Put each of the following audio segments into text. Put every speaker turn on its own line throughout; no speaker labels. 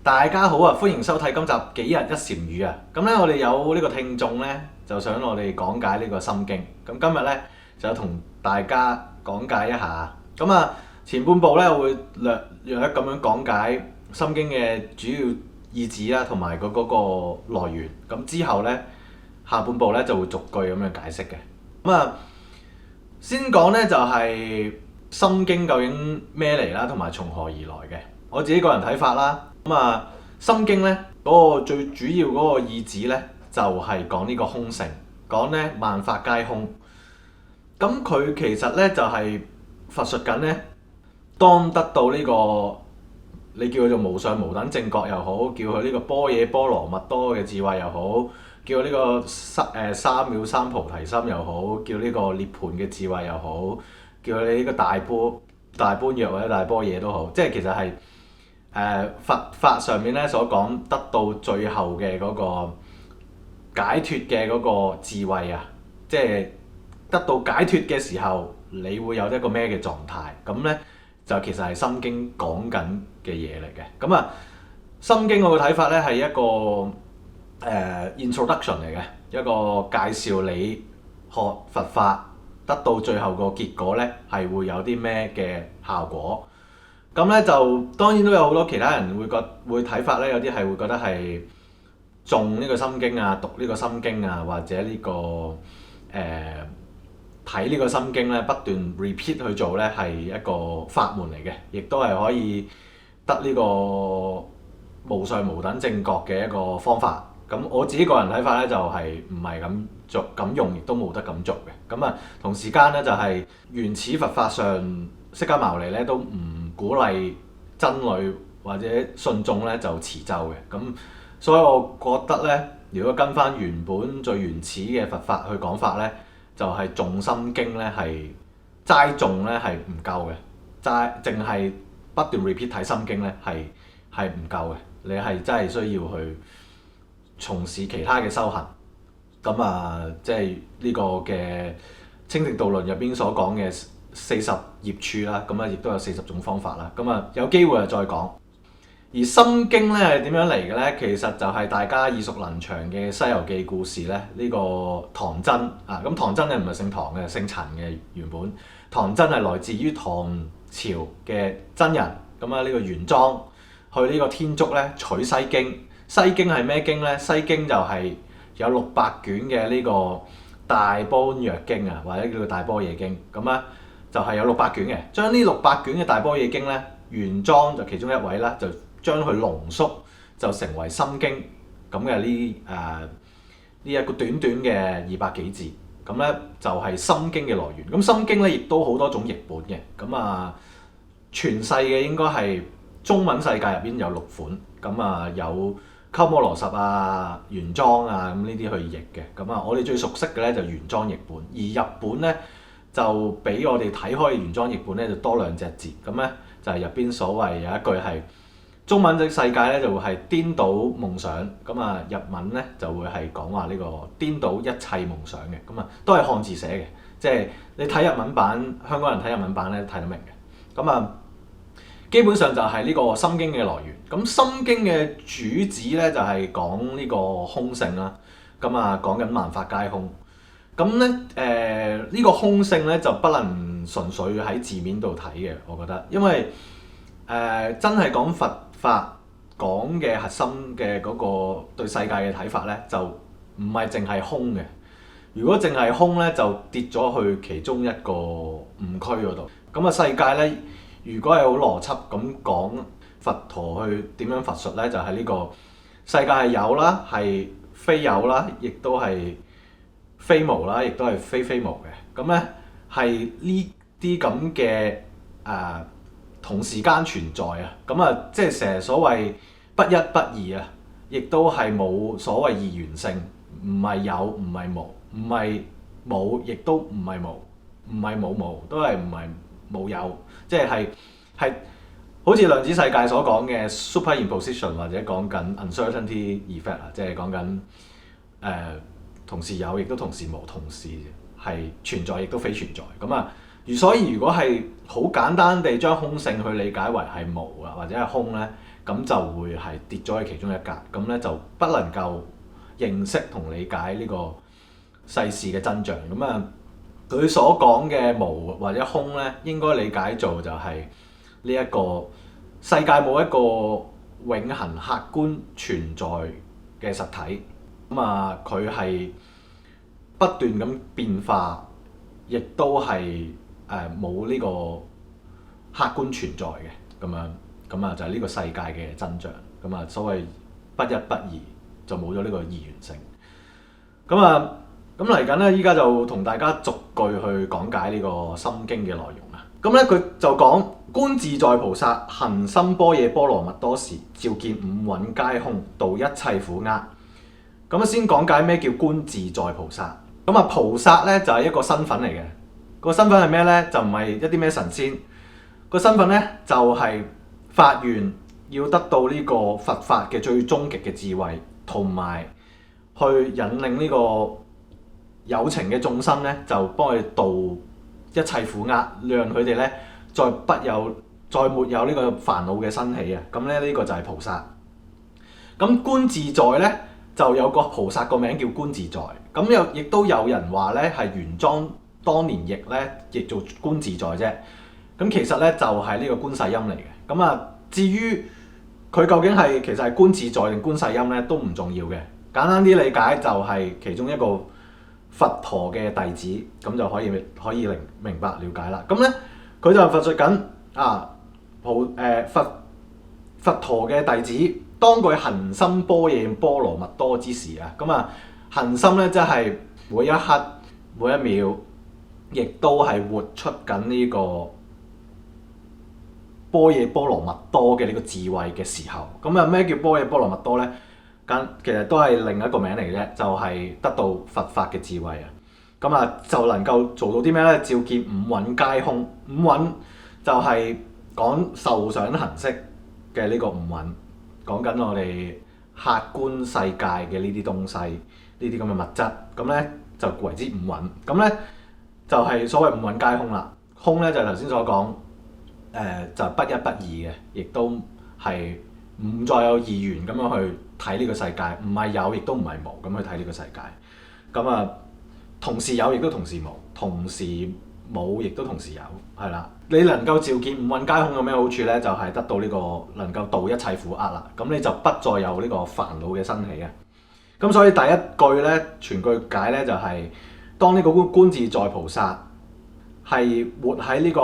大家好啊，歡迎收睇今集幾日一禪語啊。咁咧，我哋有呢個聽眾咧，就想我哋講解呢個心經。咁今日咧就同大家講解一下。咁啊，前半部咧我會略咁樣講解心經嘅主要意旨啦，同埋嗰個來源。咁之後咧，下半部咧就會逐句咁樣解釋嘅。咁啊，先講咧就係心經究竟咩嚟啦，同埋從何而來嘅。我自己個人睇法啦。咁啊，心經咧嗰個最主要嗰個意旨咧，就係講呢個空性，講咧萬法皆空。咁佢其實咧就係佛述緊咧，當得到呢個你叫佢做無上無等正覺又好，叫佢呢個般若波羅蜜多嘅智慧又好，叫佢呢個三藐三菩提心又好，叫呢個涅槃嘅智慧又好，叫佢呢個大般若或者大般若都好，即係其實係。佛法上面咧所講得到最後嘅嗰個解脫嘅嗰個智慧啊，即係得到解脫嘅時候，你會有一個咩嘅狀態？咁咧就其實係心經講緊嘅嘢嚟嘅。咁啊，心經我嘅睇法咧係一個introduction 嚟嘅，一個介紹你學佛法得到最後個結果咧係會有啲咩嘅效果。咁咧就當然都有好多其他人會睇法咧，有啲係會覺得係誦呢個心經啊，讀呢個心經啊，或者呢個睇呢個心經咧，不斷 repeat 去做咧係一個法門嚟嘅，亦都係可以得呢個無上無等正覺嘅一個方法。咁我自己個人睇法咧就係唔係咁用，亦都冇得咁做嘅。咁啊，同時間咧就係原始佛法上釋迦牟尼咧都唔鼓勵僧侶或者信眾咧就持咒嘅。咁所以我覺得咧，如果跟翻原本最原始嘅佛法去講法咧，就係誦心經咧係齋誦咧係唔夠嘅，淨係不斷 repeat 睇心經咧係唔夠嘅，你係真係需要去從事其他嘅修行。咁啊，即係呢個嘅清淨道論入邊所講嘅40業處啦，咁啊亦都有40種方法啦。咁啊有機會就再講。而心經咧係點樣嚟嘅咧？其實就係大家耳熟能詳嘅《西遊記》故事咧。呢個唐僧啊，咁唐僧咧唔係姓唐嘅，姓陳嘅原本。唐僧係來自於唐朝嘅僧人。咁啊呢個玄奘去呢個天竺咧取西經。西經係咩經咧？西經就係有600卷嘅呢個大般若經啊，或者叫做大般若經。咁啊就係有600卷嘅。將呢600卷嘅大般若經咧，玄奘就其中一位啦，就將佢濃縮就成為心經咁嘅呢一個短短嘅200幾字。咁咧就係心經嘅來源。咁心經咧亦都好多種譯本嘅。咁啊全世嘅應該係中文世界入邊有6款。咁啊有鳩摩羅什啊、玄奘啊咁呢啲去譯嘅。咁啊我哋最熟悉嘅咧就玄奘譯本，而日本咧就比我哋睇開嘅玄奘譯本咧就多2隻字。咁咧就係入邊所謂有一句係中文嘅世界咧就會係顛倒夢想。咁啊日文咧就會係講話呢個顛倒一切夢想嘅。咁啊都係漢字寫嘅，即係你睇日文版，香港人睇日文版咧睇得明嘅。咁啊基本上就係呢個心經嘅來源。咁心經嘅主旨咧就係講呢個空性啦。咁啊講緊萬法皆空。咁咧呢個空性咧就不能純粹喺字面度睇嘅，我覺得，因為真係講佛法講嘅核心嘅嗰個對世界嘅睇法咧，就唔係淨係空嘅。如果淨係空咧，就跌咗去其中一個誤區嗰度。咁啊世界咧，如果係好邏輯咁講，佛陀去點樣佛述咧，就係呢個世界係有啦，係非有啦，亦都係非無啦，亦都係非無嘅。咁咧係呢啲咁嘅同時間存在啊。咁啊即係成日所謂不一不二啊，亦都係冇所謂二元性，唔係有唔係無，唔係冇亦都唔係無，唔係冇無都係唔係冇有，即係好似量子世界所講嘅 superimposition 或者講緊 uncertainty effect 啊，即係講緊同時有亦都同時無，同時係存在亦都非存在。咁啊所以如果係好簡單地將空性去理解為係無啊或者係空咧，咁就會係跌咗喺其中一格，咁咧就不能夠認識同理解呢個世事嘅真相。咁啊，佢所講嘅無或者空咧，應該理解做就係呢一個世界冇一個永恆客觀存在嘅實體。咁啊，佢係不斷咁變化，亦都係冇呢個客觀存在嘅咁樣。咁啊，就係呢個世界嘅真相。咁啊，所謂不一不二，就冇咗呢個二元性。咁啊，咁嚟緊咧，依家就同大家逐句去講解呢個《心經》嘅內容啦。咁咧，佢就講觀自在菩薩行深般若波羅蜜多時，照見五蘊皆空，度一切苦厄。咁先講解咩叫觀自在菩薩。咁啊，菩薩咧就係一個身份嚟嘅。個身份係咩咧？就唔係一啲咩神仙。個身份咧就係發願要得到呢個佛法嘅最終極嘅智慧，同埋去引領呢個有情嘅眾生咧，就幫佢度一切苦厄，讓佢哋咧再沒有呢個煩惱嘅生起啊！咁咧呢個就係菩薩。咁觀自在咧就有個菩薩個名叫觀自在。咁亦都有人話咧係玄奘當年譯咧譯做觀自在啫。咁其實咧就係呢個觀世音嚟嘅。咁啊，至於佢究竟係其實係觀自在定觀世音咧，都唔重要嘅。簡單啲理解就係其中一個佛陀嘅弟子，咁就可以明白了解啦。咁咧佢就佛述緊佛陀嘅弟子，當佢行深般若波羅蜜多之時啊，咁啊行深咧即係每一刻每一秒，亦都係活出緊呢個般若波羅蜜多嘅呢個智慧嘅時候。咁啊咩叫般若波羅蜜多咧？其實都係另一個名嚟嘅啫，就係得到佛法嘅智慧啊。咁啊就能夠做到啲咩咧？照見五蘊皆空。五蘊就係講受想行識嘅呢個五蘊，講緊我哋客觀世界嘅呢啲東西，呢啲咁嘅物質，咁咧就為之五蘊。咁咧就係所謂五蘊皆空啦。空咧就係頭先所講，就不一不二嘅，亦都係唔再有二元咁樣去睇呢個世界，唔係有亦都唔係無咁去睇呢個世界。咁啊，同時有亦都同時無，同時冇亦都同時有，係啦。你能夠照見五蘊皆空有咩好處咧？就係得到呢個能夠度一切苦厄啦。咁你就不再有呢個煩惱嘅生起啊。咁所以第一句咧，全句解咧就係當呢個觀自在菩薩係活喺呢個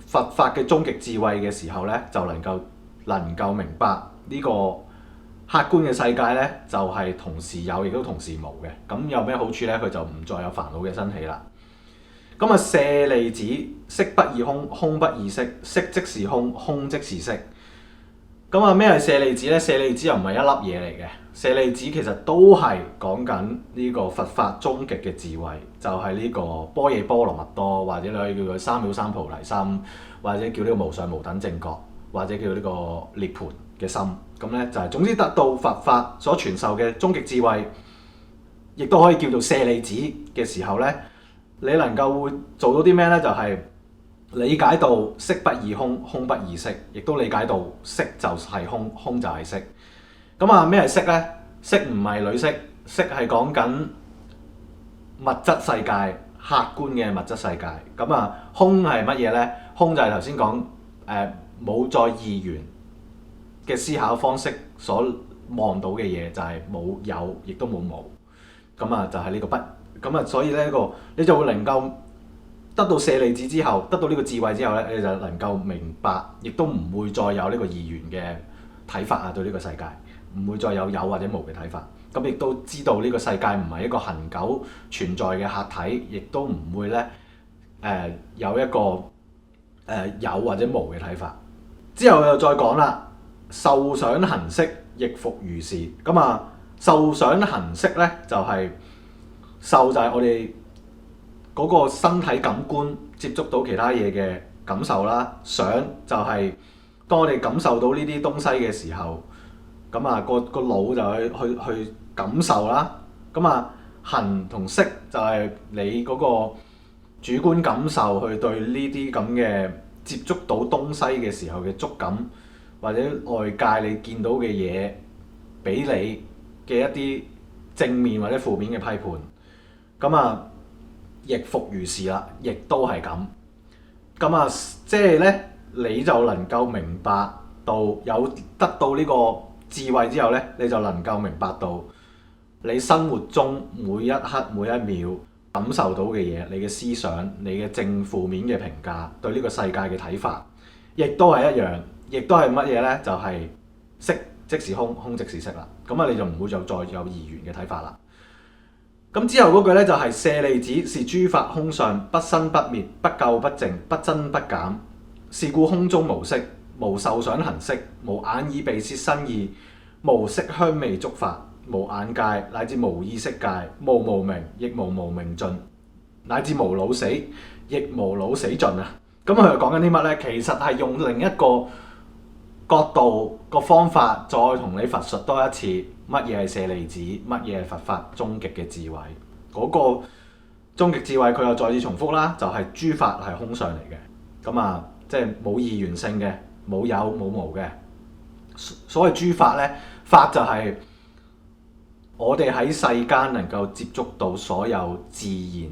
佛法嘅終極智慧嘅時候咧，就能夠明白呢個客觀嘅世界咧，就係同時有亦都同時無嘅。咁有咩好處咧？佢就唔再有煩惱嘅生起啦。咁啊，舍利子，色不異空，空不異色，色即是空，空即是色。咁啊，咩係舍利子咧？舍利子又唔係一粒嘢嚟嘅。舍利子其實都係講緊呢個佛法終極嘅智慧，就係呢個般若波羅蜜多，或者你可以叫佢三藐三菩提心，或者叫呢個無上無等正覺，或者叫呢個涅槃嘅心。咁咧就係總之得到佛法所傳授嘅終極智慧，亦都可以叫做舍利子嘅時候咧，你能夠會做到啲咩咧？就係理解到色不異空，空不異色，亦都理解到色就係空，空就係色。咁啊，咩係色咧？色唔係女色，色係講緊物質世界，客觀嘅物質世界。咁啊，空係乜嘢咧？空就係頭先講冇再二元嘅思考方式所望到嘅嘢，就係冇有，亦都冇無。咁啊，就係呢個不。咁啊，所以咧你就會能夠得到舍利子之後，得到呢個智慧之後咧，你就能夠明白，亦都唔會再有呢個二元嘅睇法啊，對呢個世界唔會再有或者無嘅睇法。咁亦都知道呢個世界唔係一個恆久存在嘅客體，亦都唔會咧有一個有或者無嘅睇法。之後又再講啦，受想行識亦復如是。咁啊，受想行識咧就係受就係我哋嗰個身體感官接觸到其他嘢嘅感受啦。想就係當我哋感受到呢啲東西嘅時候，咁啊個腦就去感受啦。咁啊行同識就係你嗰個主觀感受，去對呢啲咁嘅接觸到東西嘅時候嘅觸感或者外界你見到嘅嘢俾你嘅一啲正面或者負面嘅批判。咁啊，亦復如是啦，亦都係咁。咁啊，即係咧，你就能夠明白到有得到呢個智慧之後咧，你就能夠明白到你生活中每一刻每一秒感受到嘅嘢，你嘅思想、你嘅正負面嘅評價，對呢個世界嘅睇法，亦都係一樣，亦都係乜嘢咧？就係色即是空，空即是色啦。咁啊，你就唔會再有二元嘅睇法啦。咁之後嗰句咧就係舍利子，是諸法空相，不生不滅，不垢不淨，不增不減。是故空中無色，無受想行識，無眼耳鼻舌身意，無色香味觸法，無眼界，乃至無意識界，無無明，亦無無明盡，乃至無老死，亦無老死盡啊！咁佢又講緊啲乜咧？其實係用另一個角度個方法，再同你佛述多一次乜嘢係舍利子，乜嘢係佛法終極嘅智慧。嗰個終極智慧佢又再次重複啦，就係諸法係空相嚟嘅。咁啊，即係冇二元性嘅，冇有冇無嘅。所謂諸法咧，法就係我哋喺世間能夠接觸到所有自然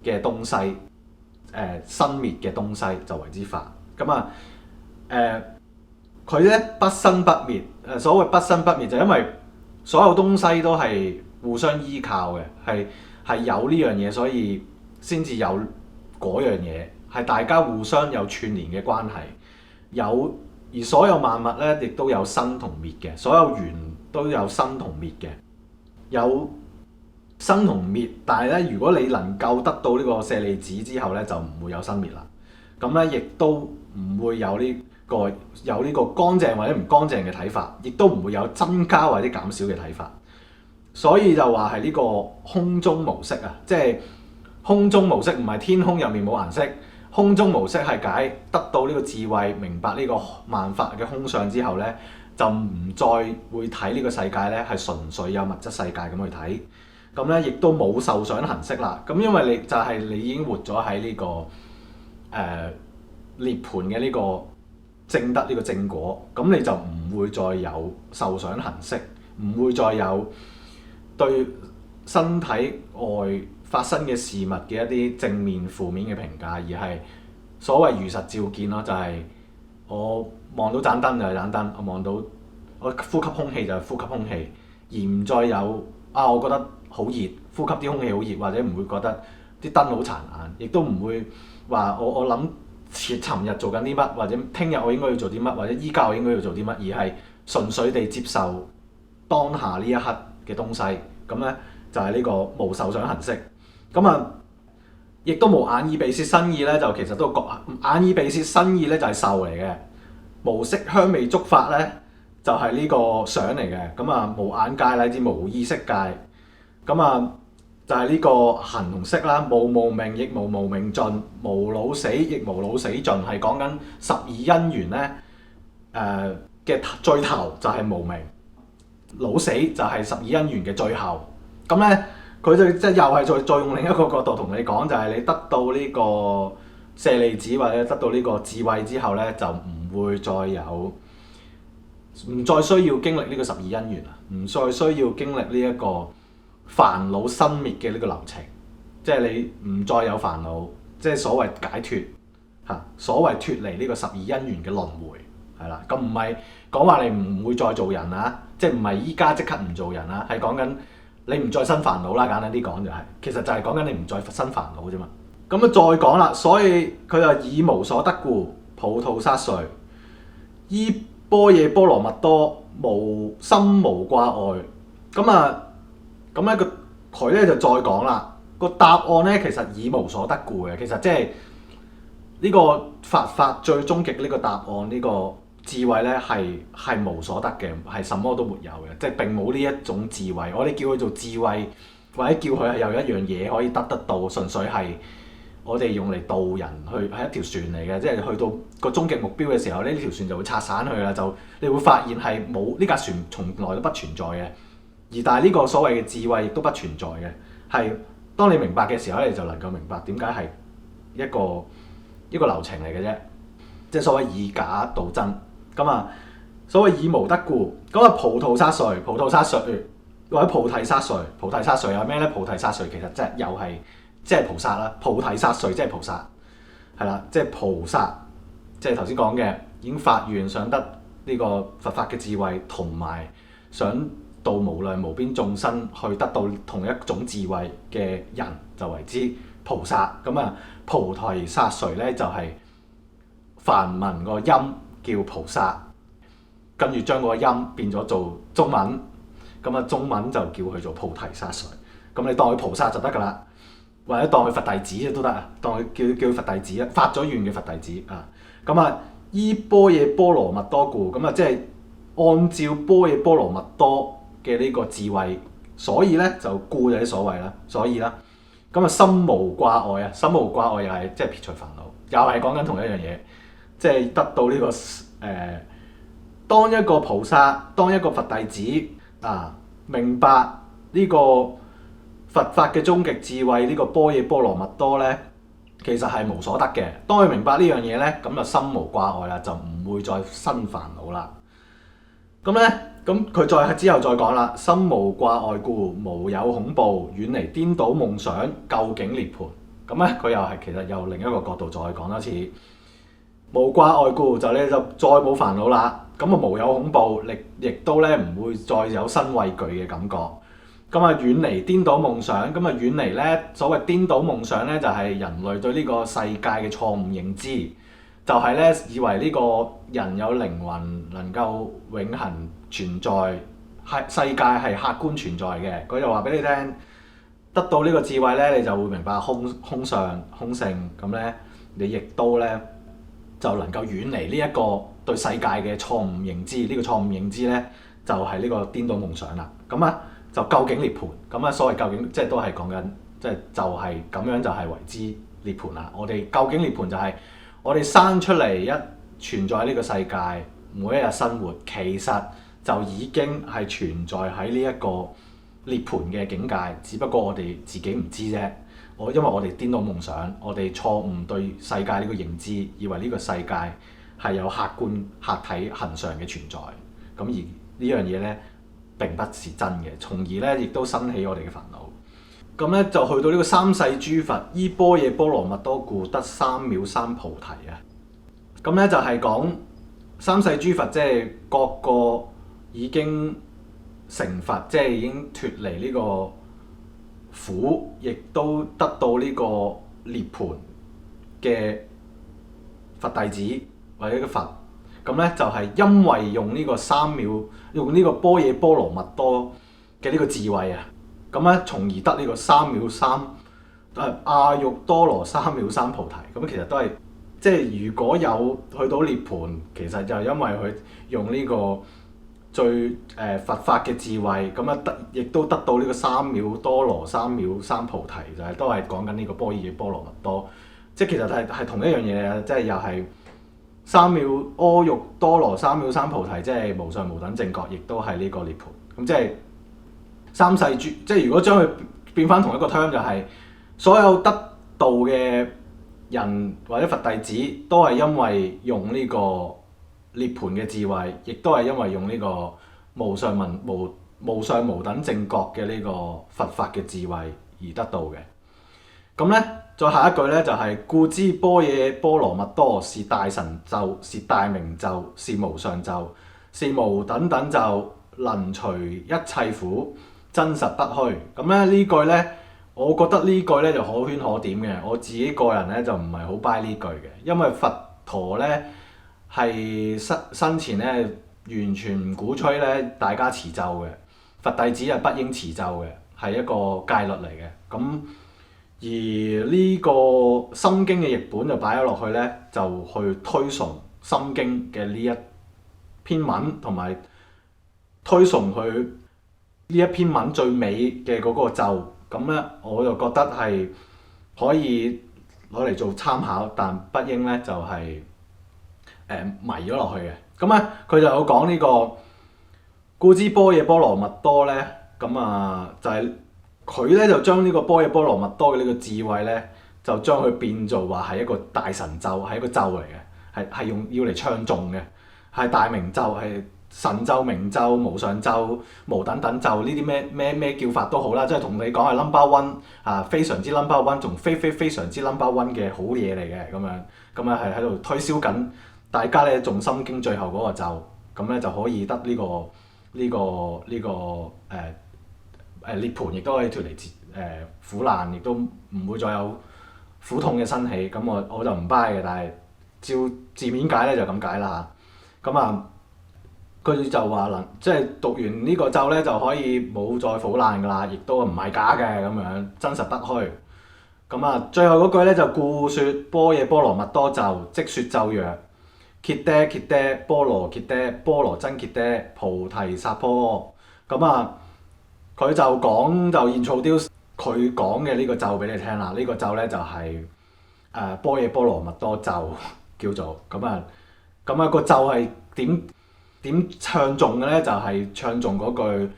嘅東西，生滅嘅東西就為之法。咁啊，佢咧不生不滅。所謂不生不滅就因為所有東西都係互相依靠嘅，係有呢樣嘢，所以先至有嗰樣嘢，係大家互相有串連嘅關係。而所有萬物咧，亦都有生同滅嘅，所有緣都有生同滅嘅，有生同滅。但係咧，如果你能夠得到呢個舍利子之後咧，就唔會有生滅啦。咁咧，亦都唔會有呢個乾淨或者唔乾淨嘅睇法，亦都唔會有增加或者減少嘅睇法。所以就話係呢個空中無色啊，即係空中無色，唔係天空入面冇顏色。空中無色係解得到呢個智慧，明白呢個萬法嘅空相之後咧，就唔再會睇呢個世界咧係純粹有物質世界咁去睇。咁咧亦都冇受想行識啦。咁因為你已經活咗喺呢個涅槃嘅呢個證得呢個正果，咁你就唔會再有受想行識，唔會再有對身體外發生嘅事物嘅一啲正面負面嘅評價，而係所謂如實照見咯，就係我望到盞燈就係盞燈，我望到我呼吸空氣就係呼吸空氣，而唔再有我覺得好熱，呼吸啲空氣好熱，或者唔會覺得啲燈好殘眼，亦都唔會話我諗尋日做緊啲乜，或者聽日我應該要做啲乜，或者依家我應該要做啲乜，而係純粹地接受當下呢一刻嘅東西。咁咧就係呢個無受想行識。咁啊，亦都無眼耳鼻舌身意咧，就其實都眼耳鼻舌身意咧就係受嚟嘅。無色香味觸法咧就係呢個想嚟嘅。咁啊，無眼界乃至無意識界。咁啊就係呢個行同識啦。無無明亦無無明盡，無老死亦無老死盡，係講緊十二因緣咧嘅最頭就係無明，老死就係十二因緣嘅最後。咁咧佢就即係又係再用另一個角度同你講，就係你得到呢個舍利子或者得到呢個智慧之後咧，就唔會再有，唔再需要經歷呢個十二因緣啦，唔再需要經歷呢一個煩惱生滅嘅呢個流程，即係你唔再有煩惱，即係所謂解脫嚇，所謂脫離呢個十二因緣嘅輪迴係啦。咁唔係講話你唔會再做人啊，即係唔係依家即刻唔做人啊，係講緊你唔再生煩惱啦。簡單啲講就係，其實就係講緊你唔再生煩惱啫嘛。咁啊再講啦，所以佢就以無所得故，普吐薩髓，依般若波羅蜜多，無心無掛礙。咁咧佢咧就再講啦，個答案咧其實以無所得故嘅，其實即係呢個佛法最終極呢個答案，呢個智慧咧係無所得嘅，係什麼都沒有嘅，即係並冇呢一種智慧。我哋叫佢做智慧，或者叫佢係有一樣嘢可以得到，純粹係我哋用嚟渡人去，係一條船嚟嘅，即係去到個終極目標嘅時候，呢條船就會拆散去啦，就你會發現係冇呢架船從來都不存在嘅。而但係呢個所謂嘅智慧亦都不存在嘅，係當你明白嘅時候咧，你就能夠明白點解係一個流程嚟嘅啫，即係所謂以假導真。咁啊，所謂以無得故，咁啊菩提薩綏，菩提薩綏或者菩提薩綏，菩提薩綏有咩咧？菩提薩綏其實即係又係即係菩薩啦，菩提薩綏即係菩薩，係啦，即係菩薩，即係頭先講嘅已經發願想得呢個佛法嘅智慧，同埋想度無量無邊眾生去得到同一種智慧嘅人，就為之菩薩。咁啊，菩提薩綏咧就係梵文個音叫菩薩，跟住將個音變咗做中文，咁啊中文就叫佢做菩提薩綏。咁你當佢菩薩就得㗎啦，或者當佢佛弟子都得啊，當佢叫佢佛弟子啊，發咗願嘅佛弟子啊。咁啊，依般若波羅蜜多故，咁啊即係按照般若波羅蜜多嘅呢個智慧，所以咧就故有啲所謂啦，所以啦，咁啊心無掛礙啊，心無掛礙又係即係撇除煩惱，又係講緊同一樣嘢，即係得到呢個當一個菩薩，當一個佛弟子啊，明白呢個佛法嘅終極智慧，呢個般若波羅蜜多咧，其實係無所得嘅。當佢明白呢樣嘢咧，咁就心無掛礙啦，就唔會再生煩惱啦。咁咧，咁佢之後再講啦，心無掛礙故，無有恐怖，遠離顛倒夢想，究竟涅槃。咁咧，佢又係其實又另一個角度再講多次，無掛礙故就咧就再冇煩惱啦。咁啊無有恐怖，亦都咧唔會再有身畏懼嘅感覺。咁啊遠離顛倒夢想，咁啊遠離咧所謂顛倒夢想咧，就係人類對呢個世界嘅錯誤認知，就係咧以為呢個人有靈魂能夠永恆存在，世界係客觀存在嘅。佢就話俾你聽，得到呢個智慧咧，你就會明白空相空性，咁咧你亦都咧就能夠遠離呢一個對世界嘅錯誤認知。呢個錯誤認知咧就係呢個顛倒夢想啦。咁啊〜就究竟涅槃，咁啊所謂究竟即係都係講緊，即係就係咁樣就係為之涅槃啦。我哋究竟涅槃就係我哋生出嚟一存在喺呢個世界，每一日生活其實就已經係存在喺呢一個涅槃嘅境界，只不過我哋自己唔知啫。因為我哋顛倒夢想，我哋錯誤對世界呢個認知，以為呢個世界係有客觀客體恆常嘅存在，咁而呢樣嘢咧並不是真嘅，從而咧亦都生起我哋嘅煩惱。咁咧就去到呢個三世諸佛依般若波羅蜜多故得三藐三菩提啊。咁咧就係講三世諸佛，即係各個已經成佛，即係已經脫離呢個苦，亦都得到呢個涅槃嘅佛弟子或者個佛。咁咧就係因為用呢個用呢個般若波羅蜜多嘅呢個智慧啊，咁咧從而得呢個三藐三阿耨多羅三藐三菩提。咁其實都係即係如果有去到涅槃，其實就係因為佢用呢個最佛法嘅智慧，咁啊亦都得到呢個三藐多羅三藐三菩提，就係都係講緊呢個般若波羅蜜多。即係其實係同一樣嘢啊，即係又係。三藐阿耨多羅三藐三菩提，即係無上無等正覺，亦都係呢個涅槃。咁即係三世即係如果將佢變翻同一個 term，就係所有得道嘅人或者佛弟子，都係因為用呢個涅槃嘅智慧，亦都係因為用呢個無上無等正覺嘅呢個佛法嘅智慧而得到嘅。咁咧，再下一句咧就係故知般若波羅蜜多是大神咒，是大明咒，是無上咒，是無等等咒，能除一切苦，真實不虛。咁咧呢句咧，我覺得呢句咧就可圈可點嘅。我自己個人咧就唔係好 buy 呢句嘅，因為佛陀咧係生前咧完全唔鼓吹咧大家持咒嘅，佛弟子係不應持咒嘅，係一個戒律嚟嘅。咁而呢個《心經》嘅譯本就擺咗落去咧，就去推崇《心經》嘅呢一篇文，同埋推崇佢呢一篇文最尾嘅嗰個咒。咁咧，我就覺得係可以攞嚟做參考，但不應咧就係迷咗落去嘅。咁咧，佢就有講呢個故知般若波羅蜜多咧，咁啊就係、佢咧就將呢個般若波羅蜜多嘅呢個智慧咧，就將佢變做話係一個大神咒，係一個咒嚟嘅，係要嚟唱誦嘅，係大明咒，係神咒、明咒、無上咒、無等等咒呢啲咩叫法都好啦，即係同你講係 number one 啊，非常之 number one， 仲非常之 number one 嘅好嘢嚟嘅咁樣，咁啊係喺度推銷緊大家咧誦心經最後嗰個咒，咁咧就可以得涅槃，亦都可以脫離苦難，亦都唔會再有苦痛嘅生起。咁我就唔 buy 嘅，但係照字面解咧就咁解啦嚇。咁啊，佢就話即係讀完呢個咒咧就可以冇再苦難㗎啦，亦都唔係假嘅咁樣，真實不虛。咁啊，最後嗰句咧就故説般若波羅蜜多咒，即説咒曰：揭爹揭爹，波羅揭爹，波羅僧揭爹，菩提薩婆訶。咁啊，佢就introduce佢講嘅呢個咒俾你聽啦。呢個咒咧就係般若波羅蜜多咒叫做咁啊。個咒係點唱誦嘅咧？就係唱誦嗰句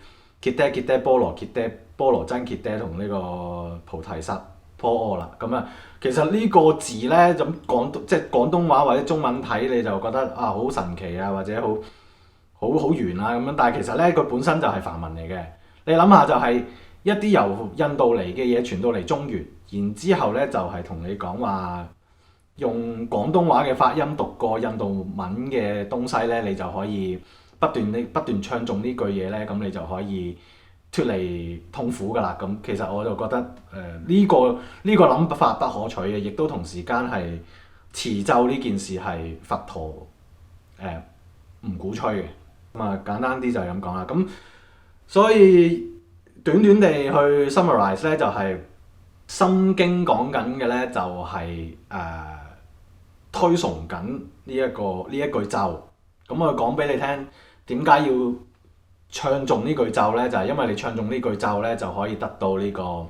揭爹揭爹，波羅揭爹，波羅僧揭爹同呢個菩提薩婆訶啦。咁啊，其實呢個字咧咁即係廣東話或者中文睇你就覺得啊好神奇啊，或者好玄啊咁樣。但係其實咧佢本身就係梵文嚟嘅。你諗下就係一啲由印度嚟嘅嘢傳到嚟中原，然之後咧就係同你講話用廣東話嘅發音讀過印度文嘅東西咧，你就可以不斷唱誦呢句嘢咧，咁你就可以脫離痛苦㗎啦。咁其實我就覺得呢個諗法不可取嘅，亦都同時間係持咒呢件事係佛陀唔鼓吹嘅。咁啊簡單啲就係咁講啦。咁所以短短地去 summarize 咧，就係心經講緊嘅咧，就係推崇緊呢一句咒。咁我講俾你聽，點解要唱誦呢句咒咧？就係因為你唱誦呢句咒咧，就可以得到呢個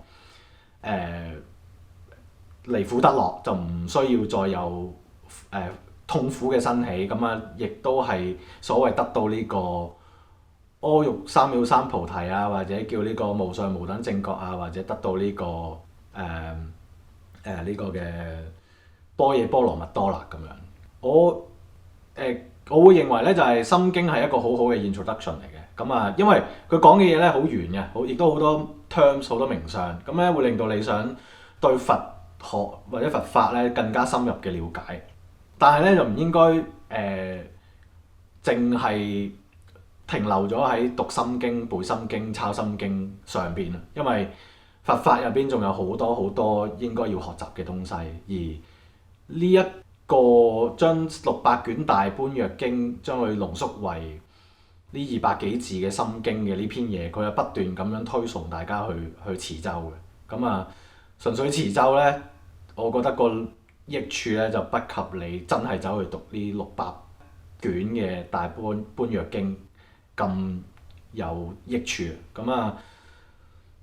離苦得樂，就唔需要再有痛苦嘅生起。咁啊，亦都係所謂得到呢個阿育三藐三菩提啊，或者叫呢個無上無等正覺啊，或者得到呢個呢個嘅般若波羅蜜多啦咁樣。我會認為咧，就係《心經》係一個好好嘅 introduction 嚟嘅。咁啊，因為佢講嘅嘢咧好圓嘅，亦都好多 terms 好多名相，咁咧會令到你想對佛學或者佛法咧更加深入嘅了解。但係咧就唔應該淨係停留咗喺讀心經、背心經、抄心經上邊啊，因為佛法入邊仲有好多應該要學習嘅東西，而呢一個將600卷大般若經將佢濃縮為呢200幾字嘅心經嘅呢篇嘢，佢係不斷咁樣推崇大家去持咒嘅。咁啊，純粹持咒咧，我覺得個益處咧就不及你真係走去讀呢600卷嘅大般若經咁有益處。咁啊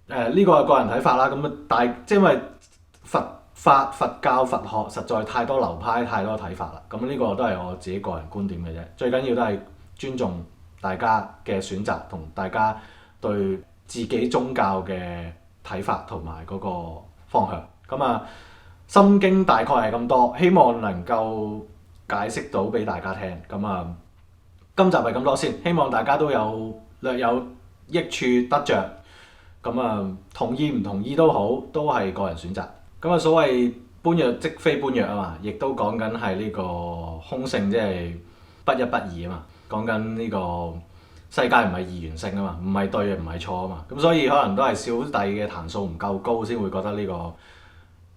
呢個係個人睇法啦。咁啊即係因為佛教佛學實在太多流派太多睇法啦。咁呢個都係我自己個人觀點嘅啫。最緊要都係尊重大家嘅選擇同大家對自己宗教嘅睇法同埋嗰個方向。咁啊，心經大概係咁多，希望能夠解釋到俾大家聽。咁啊，今集係咁多先，希望大家都略有益處得着。咁啊，同意唔同意都好，都係個人選擇。咁啊，所謂般若即非般若啊嘛，亦都講緊係呢個空性，即係不一不二啊嘛。講緊呢個世界唔係二元性啊嘛，唔係對唔係錯啊嘛。咁所以可能都係小弟嘅壇數唔夠高，先會覺得呢個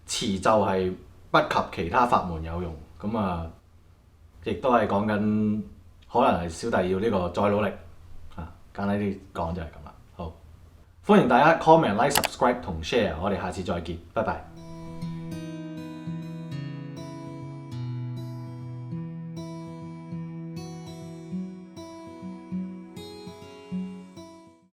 持咒係不及其他法門有用。咁啊，亦都係講緊可能係小弟要呢個再努力啊。簡單啲講就係咁啦。好，歡迎大家 comment、like、subscribe 同 share，我哋下次再見，拜拜。